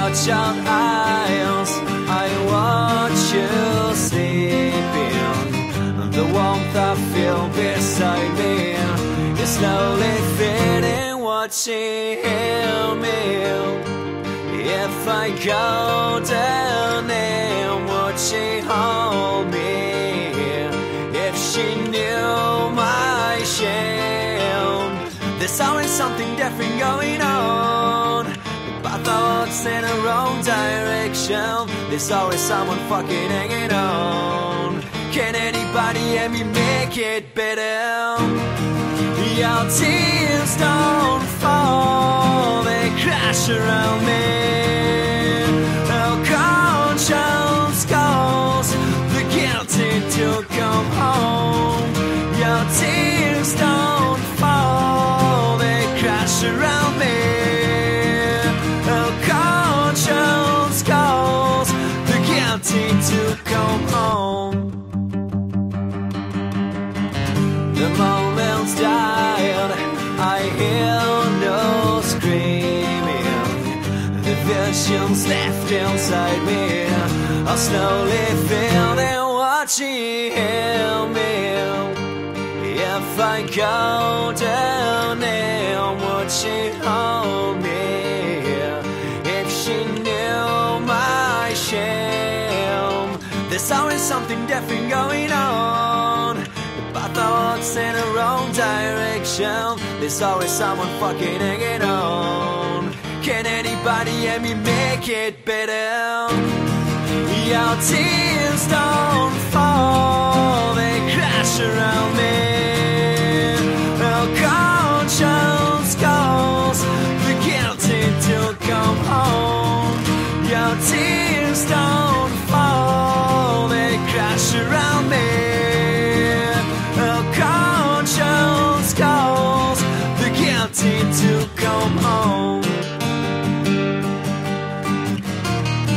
bloodshot eyes, I watch you sleeping. The warmth I feel beside me is slowly fading, watching me. If I go down there, would she hold me? If she knew my shame, there's always something different going on. But thoughts in the wrong direction, there's always someone fucking hanging on. Can anybody hear me make it better? Your tears don't fall, they crash around me. Our conscience calls the guilty to come home. Your tears don't fall, they crash around me. Our conscience calls the guilty to come home. The moment's died, I hear no screaming. The visions left inside me are slowly fading, watching me. If I go down there, would she hold me? If she knew my shame, there's always something different going on. But thoughts in the wrong direction, there's always someone fucking hanging on. Can anybody hear me make it better? Your tears don't fall, they crash around me. Our conscience calls the guilty to come home. Your tears don't fall, they crash around me.